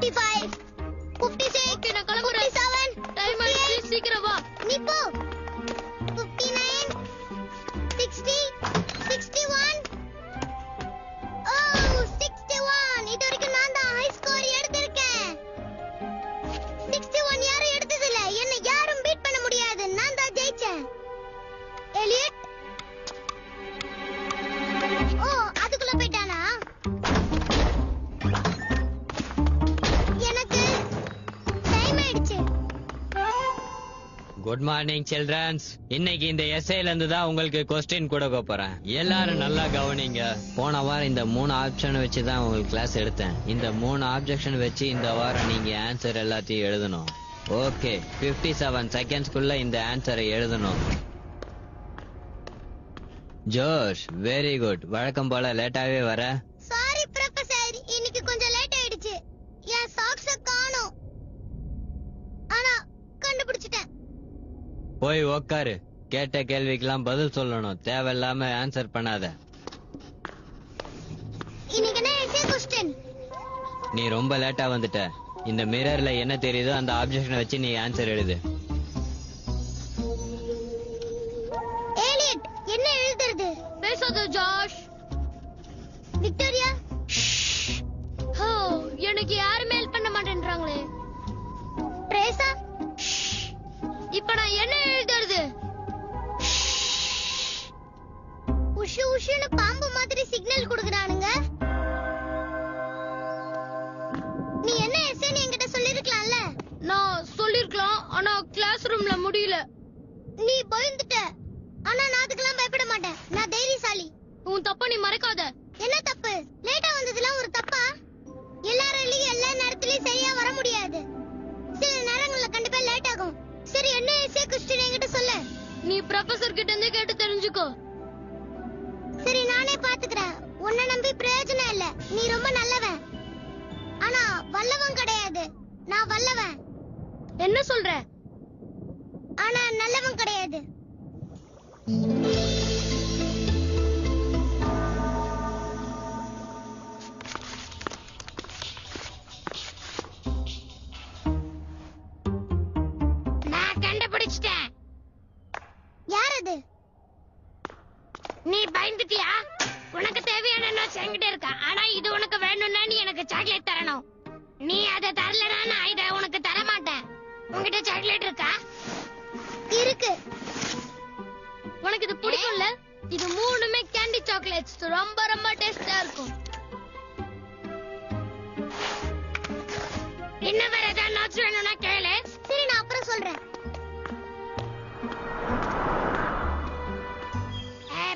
55 56 okay நான் கிளம்புறேன் 57 time ஆயிடுச்சு சீக்கிரம் வா நீ போ 59 60 61 ஓ 61 இது வரைக்கும் நான் தான் ஹை ஸ்கோர் எடுத்திருக்கேன் 61 யாரும் எடுத்தது இல்ல என்ன யாரும் பீட் பண்ண முடியாது நான் தான் ஜெயிச்சேன் எலியட் ஓ அதுக்குள்ள போய்ட்டானா எனக்கு டைம் ஆயிடுச்சு குட் மார்னிங் சில்ட்ரன்ஸ். இன்னைக்கு இந்த எஸ்ஐல இருந்து தான் உங்களுக்கு கொஸ்டின் கொடுக்க போறேன். எல்லாரும் நல்லா கவனிங்க. போன வாரம் இந்த 3 ஆப்ஷன் வச்சு தான் உங்களுக்கு கிளாஸ் எடுத்தேன். இந்த 3 ஆப்ஜெக்ஷன் வச்சு இந்த வாரம் நீங்க ஆன்சர் எல்லாத்தையும் எழுதணும். ஓகே, 57 செகண்ட்ஸ்க்குள்ள இந்த ஆன்சரை எழுதணும். ஜோஷ், வெரி குட். வழக்கம் போல லேட்டாவே வர. சாரி ப்ரொஃபசர், இன்னைக்கு கொஞ்சம் லேட் ஆயிடுச்சு. என் சாக்ஸ காணோம். ஆனா கண்டுபிடிச்சிட்டேன். போய் உக்காரு. கேட்ட கேள்விக்கெல்லாம் பதில் சொல்லணும். தேவையில்லாம ஆன்சர் பண்ணாத. இன்னைக்கு என்ன எஸ்ஏ क्वेश्चन? நீ ரொம்ப லேட்டா வந்துட்ட. இந்த மிரர்ல என்ன தெரியுதோ அந்த ஆப்ஜெக்ஷன் வச்சு நீ ஆன்சர் எழுது. ஏலியட், என்ன எழுதுறது? பேசாத ஜாஷ். விக்டோரியா, ஹோ, எனக்கு யாருமே ஹெல்ப் பண்ண மாட்டேன்றாங்களே. ட்ரேசா, இப்ப நான் என்ன எழுதுறது? உஷு உஷுன்னு பாம்பு மாதிரி சிக்னல் கொடுக்கறானுங்க. நீ என்ன எஸ்ஏ என்கிட்ட சொல்லிருக்கலாம்ல. நான் சொல்லிருக்கலாம், ஆனா கிளாஸ் ரூம்ல முடியல. நீ பயந்துட்ட. ஆனா நான் அதுக்கெல்லாம் பயப்பட மாட்டேன். நான் தைரியசாலி. உன் தப்ப நீ மறைக்காத. என்ன தப்பு? லேட்டா வந்ததுலாம் ஒரு தப்பா? எல்லாராலையும் எல்லா நேரத்துலயும் சரியா வர முடியாது. சில நேரங்கள்ல கண்டிப்பா லேட் ஆகும். சரி, என்ன எஸ்ஏ क्वेश्चन என்கிட்ட சொல்லு. நீ ப்ரொஃபசர் கிட்ட இருந்து கேட்டு தெரிஞ்சுக்கோ. சரி, நானே பாத்துக்கறேன். உன்னை நம்பி பிரயோஜனம் இல்ல. நீ ரொம்ப நல்லவன். ஆனா வல்லவன் கிடையாது. நான் வல்லவன். என்ன சொல்ற? ஆனா நல்லவன் கிடையாது. நான் கண்டுபிடிச்சிட்டேன். யார் அது? நீ பயந்துட்டியா? உனக்கு தேவையான நோட்ஸ் என்கிட்ட இருக்கா. ஆனா இது உனக்கு வேணும்னா நீ எனக்கு சாக்லேட் தரணும். நீ அதை தரலனா நான் இதை உனக்கு தர மாட்டேன். உன்கிட்ட சாக்லேட் இருக்கா? இருக்கு. உனக்கு இது பிடிக்கும்ல? இது 3மே கேண்டி சாக்லேட்ஸ். ரொம்ப ரொம்ப டேஸ்டா இருக்கும். இன்னும் வேற ஏதாவது நோட்ஸ் வேணும்னா கேளு. சரி, நான் அப்புறம் சொல்றேன்.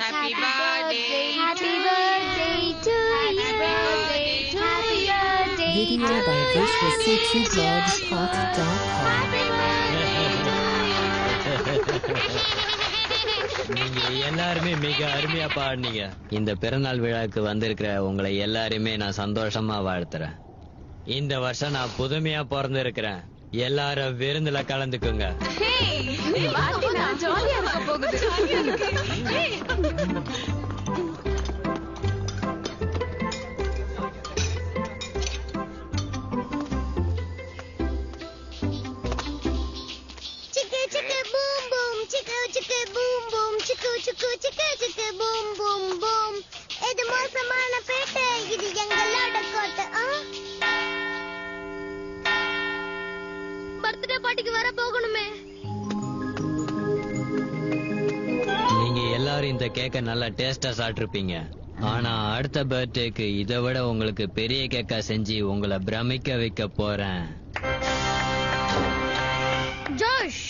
Happy birthday. Happy birthday to you. Video by visualcblogspot.com. நீங்க எல்லாருமே மிக அருமையா பாடுனீங்க. இந்த பிறநாள் விழாக்கு வந்திருக்கிற உங்களை எல்லாருமே நான் சந்தோஷமா வாழ்த்துறேன். இந்த வருஷம் நான் புதுமையா பிறந்திருக்கிறேன். எல்லாரும் விருந்துல கலந்துக்குங்க. ஜாலியா இருக்க போகுது. Chicka chicka boom boom, chicka chicka boom boom, chicka chicka chicka chicka boom boom boom. இது மோசமான பேட்டை, இது எங்களோட கோட்டை. பர்த்டே பார்ட்டிக்கு வர போகணுமே. நீங்க எல்லாரும் இந்த கேக்க நல்லா டேஸ்டா சாப்பிட்டிருப்பீங்க. ஆனா அடுத்த பர்த்டேக்கு இதை விட உங்களுக்கு பெரிய கேக்கா செஞ்சு உங்களை பிரமிக்க வைக்க போறேன். ஜோஷ்,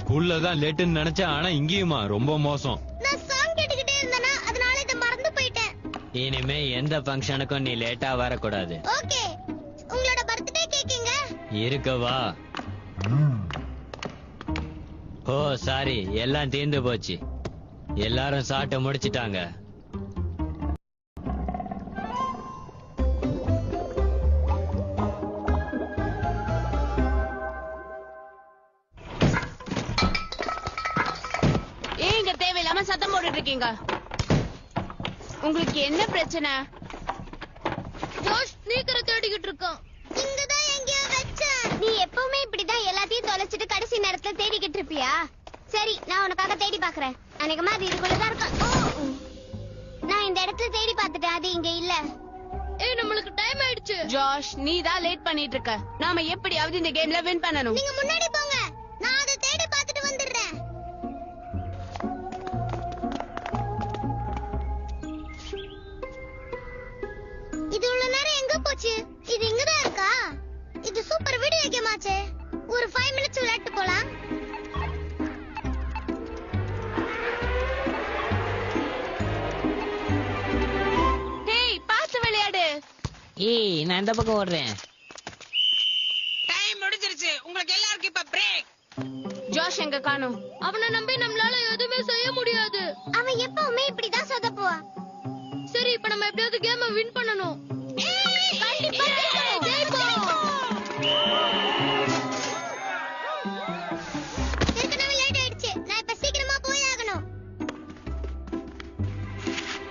ஸ்கூல்ல தான் லேட்டுன்னு நினைச்சேன். ஆனா இங்கேயுமா ரொம்ப மோசம். நான் சாங் கேட்டுக்கிட்டே இருந்தேனா, அதனால இதை மறந்து போயிட்டேன். இனிமே எந்த ஃபங்க்ஷனுக்கும் நீ லேட்டா வரக்கூடாது. ஓகே, உங்களோட பர்த்டே கேக்குங்க. இருக்கவா? ஓ சாரி, எல்லாம் தீர்ந்து போச்சு. எல்லாரும் சாப்பிட்டு முடிச்சிட்டாங்க. ஏன் இங்க தேவையில்லாம சத்தம் போட்டுட்டு இருக்கீங்க? உங்களுக்கு என்ன பிரச்சனை? ஜோஷ் ஸ்னீக்கரை தேடிக்கிட்டு இருக்கான். நீ எப்பவுமே இப்படிதான் எல்லாத்தையும் தொலைச்சிட்டு கடைசி நேரத்துல தேடிக்கிட்டு இருப்பியா? சரி, நான் உனக்காக தேடி பாக்குறேன். அன்னைக்கு மாதிரி இதுக்குள்ளதான் இருக்கும். நான் இந்த இடத்துல தேடி பார்த்துட்டேன், அது இங்க இல்ல. நம்மளுக்கு டைம் ஆயிடுச்சு. ஜாஷ், நீ தான் லேட் பண்ணிட்டு இருக்க. நாம எப்படியாவது இந்த கேம்ல வின் பண்ணணும். நீங்க முன்னாடி போங்க, நான் அதை தேடி பார்த்துட்டு வந்துடுறேன். இது இவ்வளவு நேரம் எங்க போச்சு? இது இங்கதான் இருக்கா? இது சூப்பர் வீடியோ கேம் ஆச்சே. ஒரு 5 மினிட்ஸ் விளையாட்டு போலாம். டேய், பாத்து விளையாடு. ஏய், நான் இந்த பக்கம் ஓடுறேன். டைம் முடிஞ்சிருச்சு. உங்களுக்கு எல்லாருக்கும் இப்ப பிரேக். ஜாஷ் எங்க காணோம்? அவனை நம்பி நம்மளால எதுவுமே செய்ய முடியாது. அவன் எப்பவுமே இப்படிதான் சொதப்புவான். சரி, இப்ப நம்ம எப்படியாவது கேமை வின் பண்ணணும். கண்டிப்பா ஜெயிப்போம். ஏற்கனவே லேட் ஆயிடுச்சு. நான் இப்ப சீக்கிரமா போய் ஆகணும்.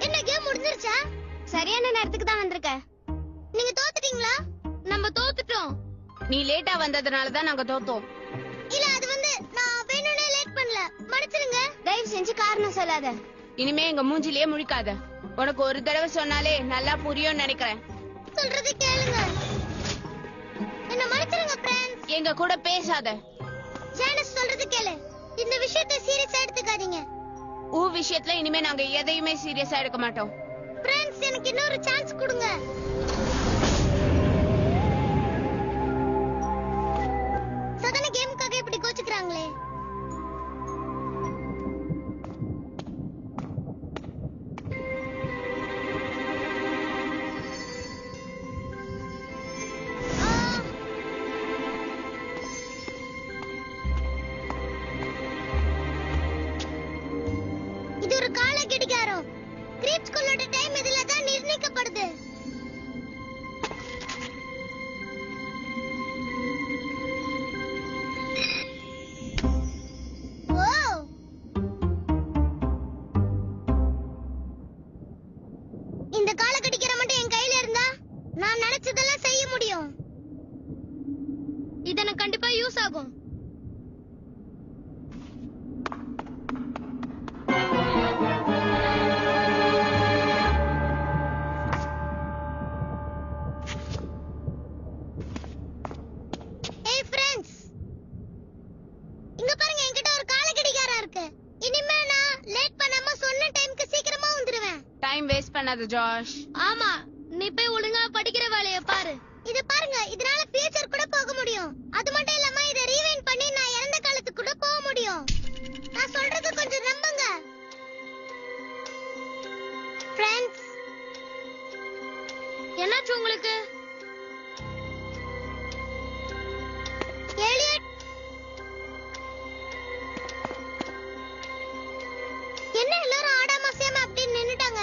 என்ன கேம் முடிஞ்சிருச்சா? சரியான நேரத்துக்கு தான் வந்திருக்க. நீங்க தோத்துட்டீங்களா? நம்ம தோத்துட்டோம். நீ லேட்டா வந்ததுனால தான் நாங்க தோத்தோம். இல்ல, அது வந்து நான் வேணும்னே லேட் பண்ணல. மன்னிச்சிடுங்க. தயவு செஞ்சு காரணம் சொல்லாத. இனிமே எங்க மூஞ்சிலேயே முழிக்காத. உனக்கு ஒரு தடவை சொன்னாலே நல்லா புரியும்னு நினைக்கிறேன். சொல்றது கேளுங்க. என்ன மன்னிச்சிடுங்க ஃப்ரெண்ட்ஸ். எங்க கூட பேசாத. ஜானஸ் சொல்றது கேளு. இந்த விஷயத்தை சீரியஸா எடுத்துக்காதீங்க. விஷயத்துல இனிமே நாங்க எதையுமே சீரியஸா எடுக்க மாட்டோம். ஃப்ரெண்ட்ஸ், எனக்கு இன்னொரு சான்ஸ் கொடுங்க. சதன கேமுக்காக இப்படி கோச்சுக்கிறாங்களே. இது ஒரு கால கடிகாரம். கிரீப் ஸ்கூலோட டைம் இதுல தான் நிர்ணயிக்கப்படுது. ஓ, இந்த கால கடிகாரம் மட்டும் என் கையில இருந்தா நான் நினைச்சதெல்லாம் செய்ய முடியும். இது எனக்கு கண்டிப்பா யூஸ் ஆகும். ஏய் ஃப்ரெண்ட்ஸ், இங்க பாருங்க, என்கிட்ட ஒரு கால கடிகாரம் இருக்கு. இனிமே நான் லேட் பண்ணாம சொன்ன டைம்க்கு சீக்கிரமா வந்துருவேன். டைம் வேஸ்ட் பண்ணாத ஜாஷ். ஆமா, நீ போய் ஒழுங்கா படிக்கிற வேலைய பாரு. இது பாருங்க, இதனால ஃபியூச்சர் கூட போக முடியும். அது மட்டும் இல்லாம இத ரீவைண்ட் பண்ணி நான் இறந்த காலத்துக்கு கூட போக முடியும். நான் சொல்றது கொஞ்சம் நம்புங்க ஃப்ரெண்ட்ஸ். என்னாச்சு உங்களுக்கு? எலியட், என்ன எல்லாரும் ஆடாம சேம அப்படி நின்னுட்டாங்க?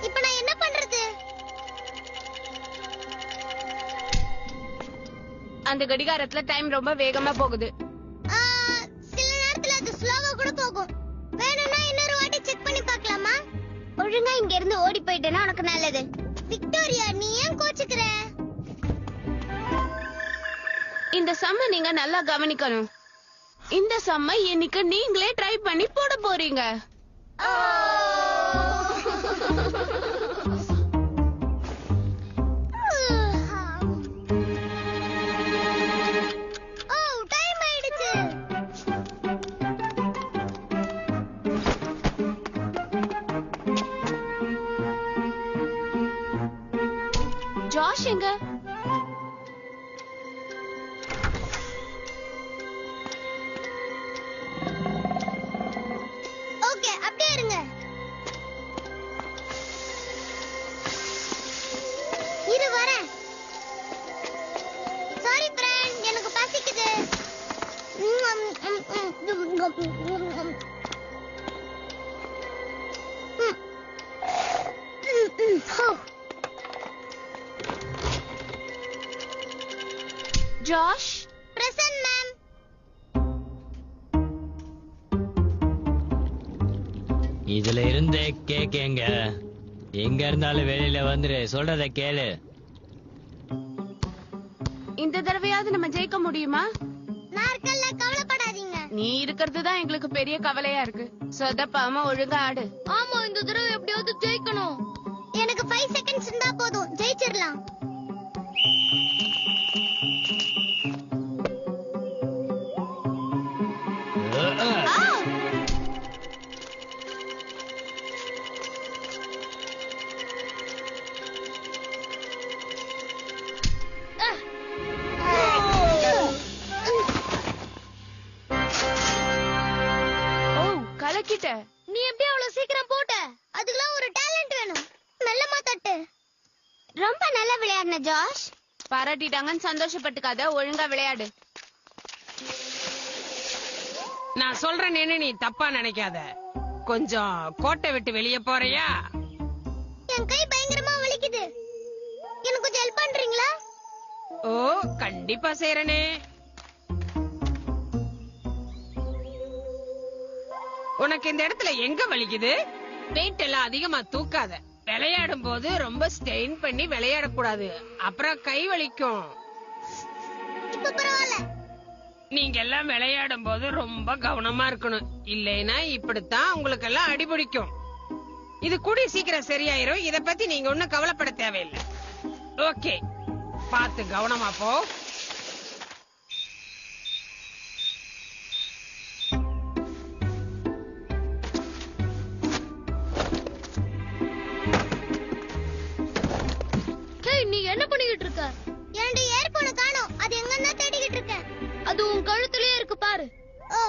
இப்ப நான் என்ன பண்றது? அந்த கடிகாரத்துல டைம் ரொம்ப வேகமா போகுது. சில நேரத்துல அது ஸ்லோவா கூட போகும். வேணும்னா இன்னொரு வாட்டி செக் பண்ணி பார்க்கலாமா? ஒழுங்கா இங்க இருந்து ஓடி போயிட்டேன்னா உனக்கு நல்லது. விக்டோரியா, நீ ஏன் கோச்சுக்கிற? இந்த சம்ம நீங்க நல்லா கவனிக்கணும். இந்த சம்ம இன்னைக்கு நீங்களே ட்ரை பண்ணி போட போறீங்க. ஓ, டைம் ஆயிடுச்சு. ஜாஷ் எங்க? ஓகே, அப்படியே இருங்க. இரு வரேன். சாரி ஃப்ரெண்ட், எனக்கு பசிக்குது. Josh, present ma'am. இதுல இருந்த கேக் எங்க இருந்தாலும் வெளியில வந்துரு, சொல்றத கேளு. இதுலயாவது நம்ம ஜெயிக்க முடியுமா? நான் இருக்கல்ல, கவலைப்படாதீங்க. நீ இருக்கிறது தான் எங்களுக்கு பெரிய கவலையா இருக்கு. சொதப்பாம ஒழுங்கா ஆடு. ஆமா, இந்த தடவை எப்படியாவது ஜெயிக்கணும். எனக்கு 5 செகண்ட்ஸ் இருந்தா போதும், ஜெயிச்சிடலாம். ஓ, கலக்கிட்ட. நீ எப்படி அவ்வளவு சீக்கிரம் போட்ட? அதுக்கெல்லாம் ஒரு டேலண்ட் வேணும். மெல்லமா தட்டு. ரொம்ப நல்லா விளையாடுன ஜாஷ். பாராட்டிட்டாங்கன்னு சந்தோஷப்பட்டுக்காத, ஒழுங்கா விளையாடு. நான் சொல்றேன்னு நீ தப்பா நினைக்காத. கொஞ்சம் கோட்டை விட்டு வெளியே போறியா? என் கை பயங்கரமா வலிக்குது. எனக்கு கொஞ்சம் ஹெல்ப் பண்றீங்களா? ஓ, கண்டிப்பா செய்யறனே. உனக்கு இந்த இடத்துல எங்க வலிக்குது? வெயிட் எல்லாம் அதிகமா தூக்காத. விளையாடும் போது ரொம்ப ஸ்ட்ரெயின் பண்ணி விளையாடக்கூடாது, அப்புறம் கை வலிக்கும். இப்ப பரவாயில்ல. நீங்க எல்லாம் விளையாடும் போது ரொம்ப கவனமா இருக்கணும், இல்லைன்னா இப்படித்தான் உங்களுக்கு எல்லாம் அடிபிடிக்கும். இது கூடி சீக்கிரம் சரியாயிரும், இத பத்தி நீங்க ஒண்ணும் கவலைப்பட தேவையில்லை. ஓகே, பார்த்து கவனமா போ. நீ என்ன பண்ணிக்கிட்டு இருக்க? என்னோட ஏர்போனை காணோம். அது எங்கன்னா தேடிக்கிட்டு இருக்கேன். அது உன் கழுத்துலயே இருக்கு பாரு. ஓ,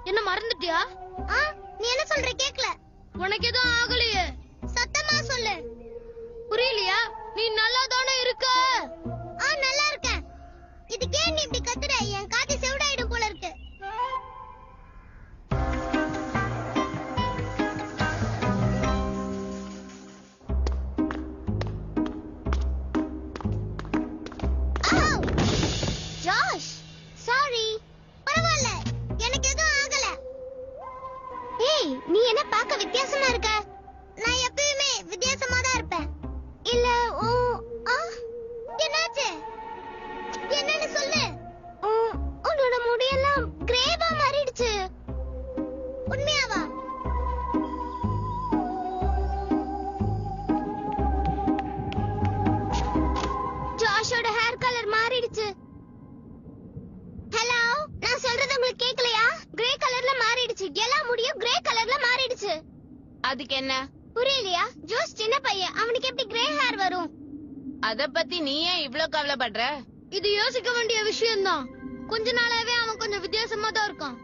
என்ன மறந்துட்டியா? நீ என்ன சொல்ற கேக்கல. உனக்கு எதுவும் ஆகலையே? சத்தமா சொல்லு. புரியலையா? நீ நல்லா தானே இருக்க. நல்லா இருக்கேன். இதுக்கே நீ இப்படி கத்துற? என் காது செவிடாயிடும் போல இருக்கு. Josh, sorry. பரவாயில்ல, எனக்கு எதுவும் ஆகல. ஏய், நீ என்ன பார்க்க வித்தியாசமா இருக்க? நான் எப்பவுமே வித்தியாசமா தான் இருப்பேன். இல்ல, என்னாச்சு? என்னன்னு சொல்லு. உன்னோட முடியெல்லாம் கிரேவா மாறிடுச்சு. உண்மையாவா? ஜாஷோட ஹேர் கலர் மாறிடுச்சு. ஹலோ, நான் சொல்றது உங்களுக்கு கேக்கலையா? கிரே கலர்ல மாறிடுச்சு. எல்லா முடியும் கிரே கலர்ல மாறிடுச்சு. அதுக்கு என்ன? புரியலையா? ஜோஸ் சின்ன பையன், அவனுக்கு எப்படி கிரே ஹேர் வரும்? அத பத்தி நீ ஏன் இவ்ளோ கவலைப்படுற? இது யோசிக்க வேண்டிய விஷயம்தான். கொஞ்ச நாளாவே அவன் கொஞ்சம் வித்தியாசமா தான் இருக்கான்.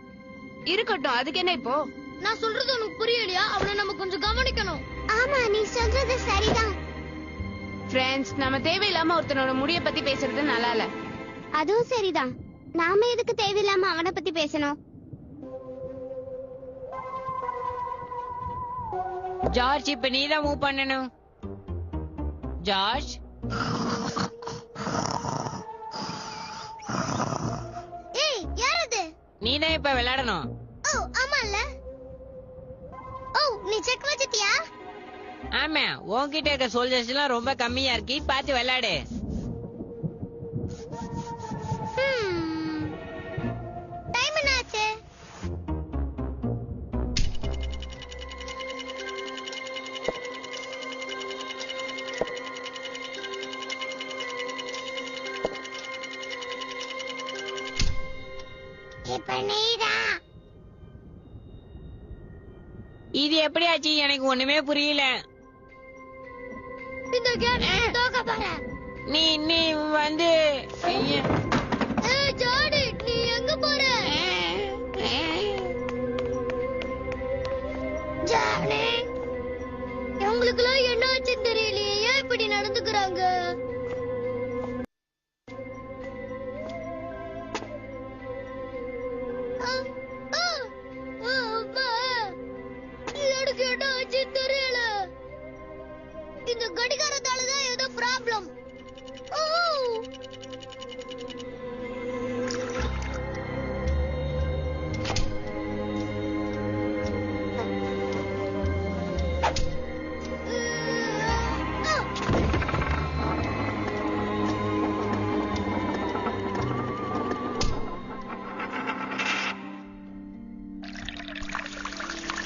இருக்கட்டும், அதுக்கு என்ன இப்போ? நான் சொல்றது உனக்கு புரியலையா? அவனை நம்ம கொஞ்சம் கவனிக்கணும். ஆமா, நீ சொல்றது சரிதான். ஃப்ரெண்ட்ஸ், நம்ம தேவையில்லாம ஒருத்தனோட முடிய பத்தி பேசுறது நல்லா இல்ல. அதுவும் சரிதான். நாம எதுக்கு தேவையில்லாம அவனை பத்தி பேசணும்? ஜார்ஜ், இப்ப நீதான் மூவ் பண்ணணும். ஜார்ஜ், ஏய், யார் அது? நீதான் இப்ப விளையாடணும். ஓ, ஆமால. ஓ, நீ செக் வச்சிட்டியா? ஆமா, உன்கிட்ட இருக்க சோல்ஜர்ஸ் எல்லாம் ரொம்ப கம்மியா இருக்கு, பார்த்து விளையாடு. டைம் என்னாச்சு? இப்ப நீதான். இது எப்படி ஆச்சு? எனக்கு ஒண்ணுமே புரியல. இந்த கேம் தோக்க போற. நீ நீ வந்து ஏய் ஜாடி, நீ எங்க போற? ஜாடி, இவங்களுக்குலாம் என்ன ஆச்சுன்னு தெரியலையே. ஏன் இப்படி நடந்துக்கிறாங்க? எனக்கு என்ன ஆச்சுன்னு தெரியல. இந்த கடிகாரத்தாலதான் ஏதோ ப்ராப்ளம்.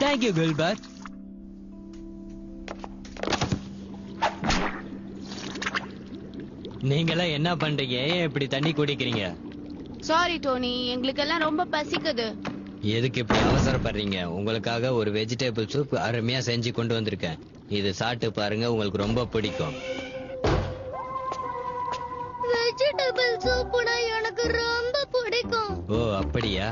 Thank you Gilbert. நீங்களாம் என்ன பண்றீங்க? ஏன் இப்படி தண்ணி குடிக்கிறீங்க? சாரி டோனி, எங்களுக்கெல்லாம் ரொம்ப பசிக்குது. எதுக்கு இப்படி அவசரப்படுறீங்க? உங்களுக்காக ஒரு வெஜிடபிள் சூப் அருமையா செஞ்சு கொண்டு வந்திருக்கேன். இது சாப்பிட்டு பாருங்க, உங்களுக்கு ரொம்ப பிடிக்கும். வெஜிடபிள் சூப்புனா எனக்கு ரொம்ப பிடிக்கும். ஓ அப்படியா?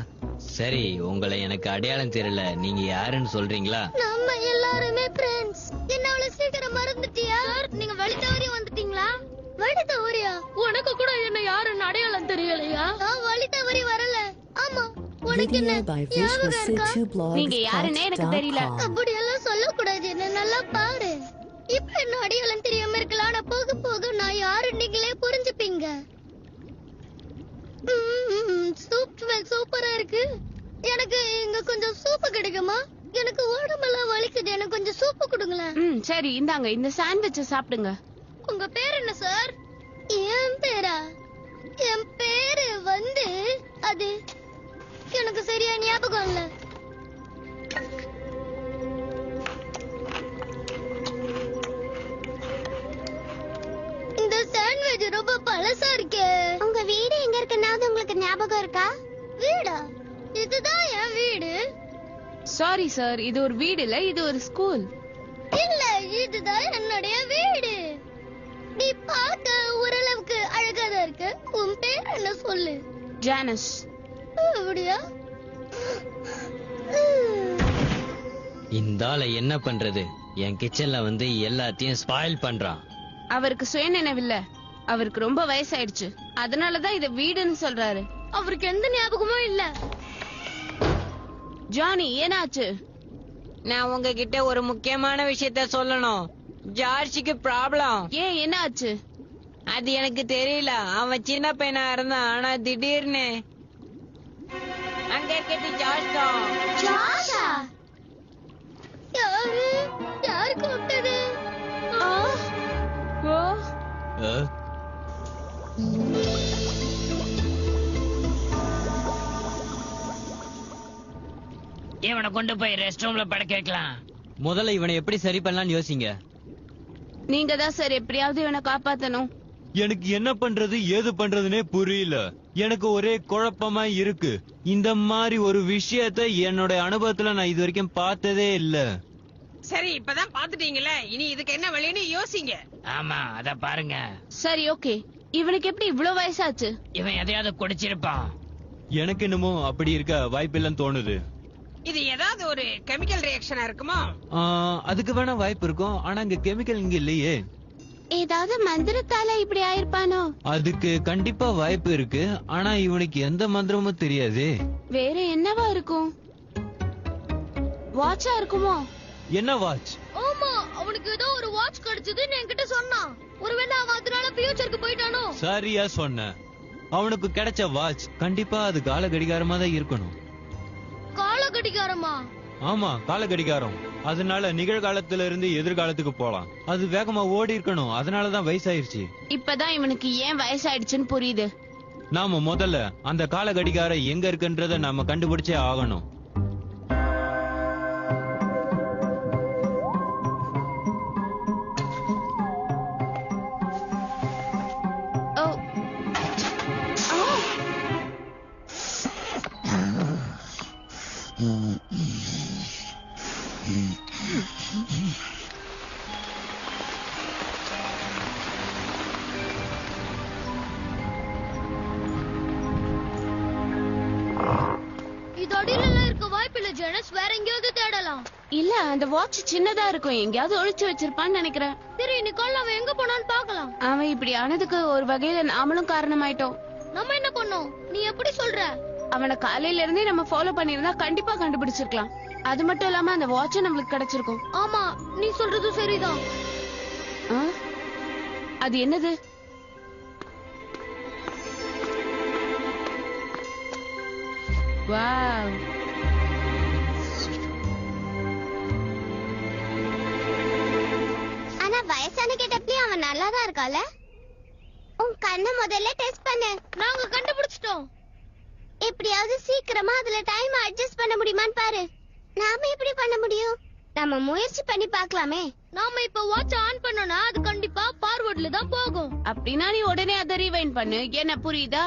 சரி, உங்களை எனக்கு அடையாளம் தெரியல. நீங்க யாருன்னு சொல்றீங்களா? நம்ம எல்லாருமே ஃப்ரெண்ட்ஸ். என்ன அவ்வளவு சீக்கிரம் மறந்துட்டியா? நீங்க வழி தவறி வந்துட்டீங்களா? வழி தவறியா? உனக்கு கூட என்ன யாருன்னு அடையாளம் தெரியலையா? நான் வழி தவறி வரல. ஆமா, உனக்கு என்ன ஞாபகம் இருக்கா? நீங்க யாருன்னே எனக்கு தெரியல. அப்படி எல்லாம் சொல்லக்கூடாது. என்ன நல்லா பாரு. இப்ப என்ன அடையாளம் தெரியாம இருக்கலாம். ஆனா போக போக நான் யாரு நீங்களே புரிஞ்சுப்பீங்க. சூப் சூப்பரா இருக்கு. எனக்கு இங்க கொஞ்சம் சூப்பு கிடைக்குமா? எனக்கு உடம்பெல்லாம் வலிக்குது. எனக்கு கொஞ்சம் சூப்பு கொடுங்களேன். சரி, இந்தாங்க, இந்த சாண்ட்விட்ச சாப்பிடுங்க. உங்க பேர் என்ன சார்? என் பேரா? என் பேரு வந்து அது எனக்கு சரியா ஞாபகம் இல்ல. இந்த சாண்ட்விச் ரொம்ப பழசா இருக்கே. உங்க வீடு எங்க இருக்குன்னு உங்களுக்கு ஞாபகம் இருக்கா? வீடா? இதுதான் என் வீடு. சாரி சார், இது ஒரு வீடு இல்ல, இது ஒரு ஸ்கூல். இல்ல, இதுதான் என்னுடைய வீடு. நீ பார்க்க ஓரளவுக்கு அழகாதான் இருக்கு. உன் பேர் என்ன சொல்லு? ஜானஸ். அப்படியா? இந்த ஆளை என்ன பண்றது? என் கிச்சன்ல வந்து எல்லாத்தையும் ஸ்பாயில் பண்றான். அவருக்கு சுயநினைவில்ல, அவருக்கு ரொம்ப வயசாயிடுச்சு. அதனாலதான் இத வீடுன்னு சொல்றாரு. அவருக்கு எந்த ஞாபகமும் இல்ல. ஜானி, ஏனாச்சு? நான் உங்ககிட்ட ஒரு முக்கியமான விஷயத்த சொல்லணும். ஜார்ஜுக்கு ப்ராப்ளம். ஏன், என்ன ஆச்சு? அது எனக்கு தெரியல. அவன் சின்ன பையனா இருந்தான், ஆனா திடீர்னு அங்க இருக்கிறது ஜார்ஜ் தான். ஜார்ஜா? யாரு யாரு கூப்பிட்டது? ஓ, அஹ், இவனை கொண்டு போய் ரெஸ்ட் ரூம்ல படுக்க வைக்கலாம். முதல்ல இவனை எப்படி சரி பண்ணலாம்னு யோசிங்க. நீங்க தான் சார் எப்படியாவது இவனை காப்பாத்தணும். எனக்கு என்ன பண்றது ஏது பண்றதுனே புரியல. எனக்கு ஒரே குழப்பமா இருக்கு. இந்த மாதிரி ஒரு விஷயத்தை என்னோட அனுபவத்துல நான் இது வரைக்கும் பார்த்ததே இல்ல. சரி, இப்பதான் பாத்துட்டீங்களே, இனி இதுக்கு என்ன வழின்னு யோசிங்க. ஆமா, அத பாருங்க. சரி, ஓகே. இவனுக்கு எப்படி இவ்ளோ வயசாச்சு? இவன் எதையாவது குடிச்சிருப்பான். எனக்கு என்னமோ அப்படி இருக்க வாய்ப்பில்லைன்னு தோணுது. இது ஏதாவது ஒரு கெமிக்கல் ரியாக்ஷனா இருக்குமா? அதுக்கு வேணா வாய்ப்பு இருக்கும். ஆனா இங்க கெமிக்கல் இங்க இல்லையே. ஏதாவது மந்திரத்தால இப்படி ஆயிருப்பானோ? அதுக்கு கண்டிப்பா வாய்ப்பு இருக்கு. ஆனா இவனுக்கு எந்த மந்திரமும் தெரியாது. வேற என்னவா இருக்கும்? வாட்சா இருக்குமோ? என்ன வாட்ச்? ஆமா, அவனுக்கு ஏதோ ஒரு வாட்ச் கிடைச்சதுன்னு என்கிட்ட சொன்னான். ஒருவேளை அவன் அதனால ஃபியூச்சருக்கு போயிட்டானோ? சரியா சொன்ன. அவனுக்கு கிடைச்ச வாட்ச் கண்டிப்பா அது கால கடிகாரமா தான் இருக்கணும். கால கடிகாரமா? ஆமா, கால கடிகாரம். அதனால நிகழ்காலத்துல இருந்து எதிர்காலத்துக்கு போலாம். அது வேகமா ஓடி இருக்கணும். அதனாலதான் வயசாயிருச்சு. இப்பதான் இவனுக்கு ஏன் வயசாயிடுச்சுன்னு புரியுது. நாம முதல்ல அந்த கால கடிகாரம் எங்க இருக்குன்றத நாம கண்டுபிடிச்சே ஆகணும். ஓ. ஆ. இது அடியில இருக்க வாய்ப்பில்ல ஜெனஸ். வேற எங்கேயாவது தேடலாம். இல்ல, அந்த வாட்ச் சின்னதா இருக்கும். எங்கேயாவது ஒளிச்சு வச்சிருப்பான்னு நினைக்கிறேன். சரி, நிக்கோல் அவன் எங்க போனான்னு பாக்கலாம். அவன் இப்படி ஆனதுக்கு ஒரு வகையில நாமளும் காரணமாயிட்டோம். நம்ம என்ன பண்ணோம்? நீ எப்படி சொல்ற? அவனை காலையில இருந்தே நம்ம ஃபாலோ பண்ணிருந்தா கண்டிப்பா கண்டுபிடிச்சிருக்கலாம். அது மட்டும் இல்லாம அந்த வாட்ச் நம்மளுக்கு கிடைச்சிருக்கும். ஆமா, நீ சொல்றது சரிதான். ஆ? அது என்னது? வாவ். ஆனா வயசான கேட்டப்பலயும் அவன் நல்லாதான் இருக்கால. உன் கண்ணை முதல்ல டெஸ்ட் பண்ணு. நாங்க கண்டுபிடிச்சிட்டோம். எப்படியாவது சீக்கிரமா அதுல டைம் அட்ஜஸ்ட் பண்ண முடியுமான்னு பாரு. நாம எப்படி பண்ண முடியும்? நம்ம முயற்சி பண்ணி பார்க்கலாமே. நாம இப்ப வாட்ச் ஆன் பண்ணோம்னா அது கண்டிப்பா ஃபார்வர்ட்ல தான் போகும். அப்படின்னா நீ உடனே அதை ரீவைண்ட் பண்ணு. என்ன புரியுதா?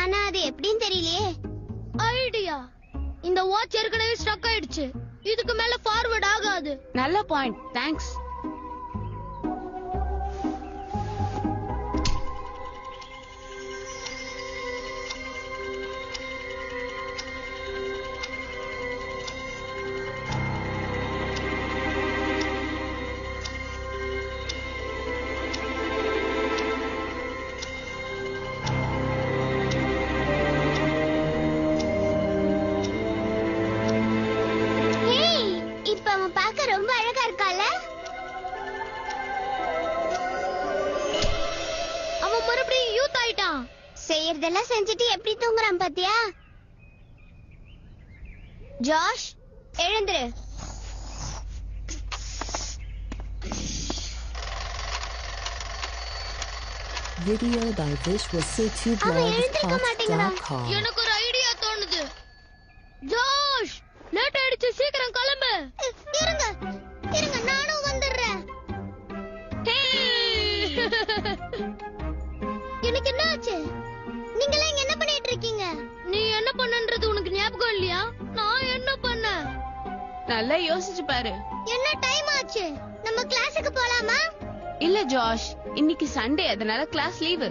ஆனா அது எப்படின்னு தெரியலையே. ஐடியா. இந்த வாட்ச் ஏற்கனவே ஸ்டக் ஆயிடுச்சு. இதுக்கு மேல ஃபார்வர்ட் ஆகாது. நல்ல பாயிண்ட். தேங்க்ஸ். செய்யறதெல்லாம் செஞ்சுட்டு எப்படி தூங்குறான் பாத்தியா? ஜாஷ், எழுந்துரு. Video by visualcityblogs.com. எனக்கு ஒரு ஐடியா தோணுது. ஜாஷ், லேட் ஆயிடுச்சு, சீக்கிரம் கிளம்பு. இருங்க இருங்க, நானும் வந்துடுறேன். எனக்கு என்ன ஆச்சு? நீங்க எல்லாம் என்ன பண்ணிட்டு இருக்கீங்க? நீ என்ன பண்ணன்றது உனக்கு ஞாபகம் இல்லையா? நான் என்ன பண்ணேன்? நல்லா யோசிச்சு பாரு. என்ன டைம் ஆச்சு? நம்ம கிளாஸுக்கு போலாமா? இல்ல ஜாஷ், இன்னைக்கு சண்டே, அதனால கிளாஸ் லீவு.